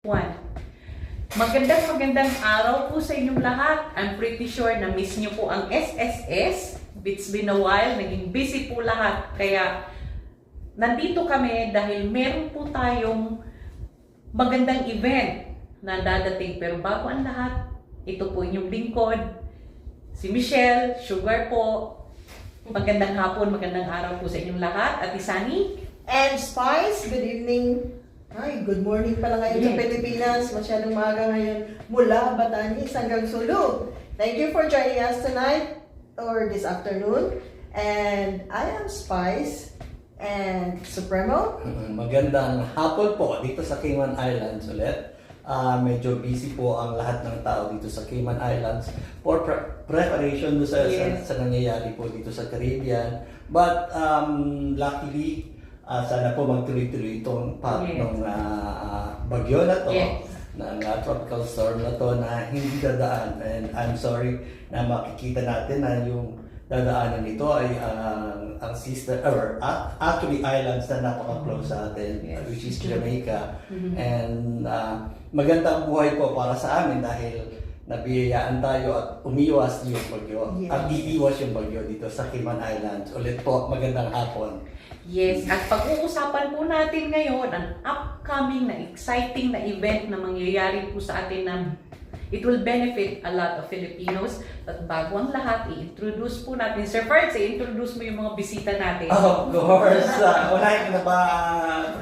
One. Magandang araw po sa inyong lahat. I'm pretty sure na miss nyo po ang SSS. It's been a while, naging busy po lahat. Kaya nandito kami dahil meron po tayong magandang event na dadating. Pero bago ang lahat, ito po inyong lingkod, si Michelle, Sugar po. Magandang hapon, magandang araw po sa inyong lahat. At Isani. And Spice, good evening. Ay, good morning pala ngayon sa Pilipinas. Masyadong maaga ngayon mula Batanes hanggang Sulu. Thank you for joining us tonight or this afternoon. And I am Spice and Supremo. Magandang hapon po dito sa Cayman Islands ulit. Medyo busy po ang lahat ng tao dito sa Cayman Islands for preparation sa nangyayari po dito sa Caribbean. But luckily, sana po magtuloy-tuloy itong ng bagyo na to, ng tropical storm na to na hindi dadaan. And I'm sorry na makikita natin na yung dadaanan nito ay ang sister, or actually islands na napaka-close sa atin, which is Jamaica. And magandang buhay po para sa amin dahil nabiyayaan tayo at umiwas yung bagyo, at iiwas yung bagyo dito sa Cayman Islands. Ulit po, magandang hapon. Yes, at pag-uusapan po natin ngayon ang upcoming na exciting na event na mangyayari po sa atin na it will benefit a lot of Filipinos. At bago ang lahat, i-introduce po natin. Sir Ferds, i-introduce mo yung mga bisita natin. Of course, unahin na ba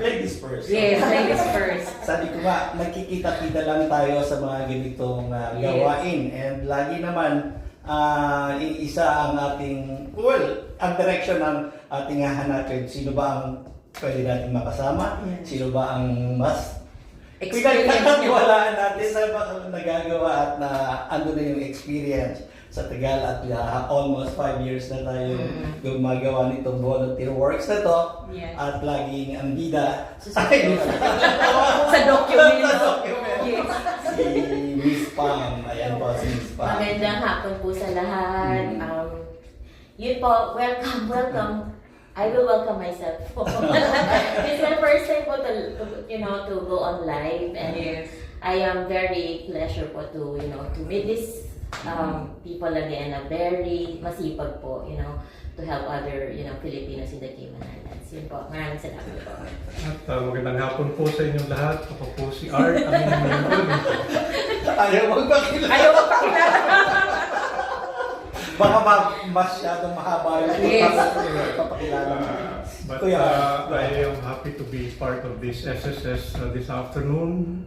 ladies first? Yes, ladies first. Sabi ko nga, nagkikita-kita lang tayo sa mga ganitong gawain. And lagi naman, isa ang ating, ang direction ng ating hahanapin. Sino ba ang pwede natin makasama? Sino ba ang mas pinagkakatiwalaan natin na nagagawa at na ano na yung experience sa tagal at almost 5 years na tayo gumagawa nitong volunteer works na to. At laging ang bida sa document. Yes. Si Miss Pam. Ayan po si Miss Pam. Magandang hapon po sa lahat. Yun po, welcome. I will welcome myself po. It's my first time po to go on live, and I am very pleasure po to meet these people again, na very masipag po, to help other Filipinos in the Cayman Islands. Yun po, maraming salamat po. At magandang hapon po sa inyong lahat. Ako po si Art, ang inyong lingkod. Ayaw magpakilala. Ayaw magpakilala. Baka masyadong mahaba yung papakilala. But I am happy to be part of this SSS this afternoon.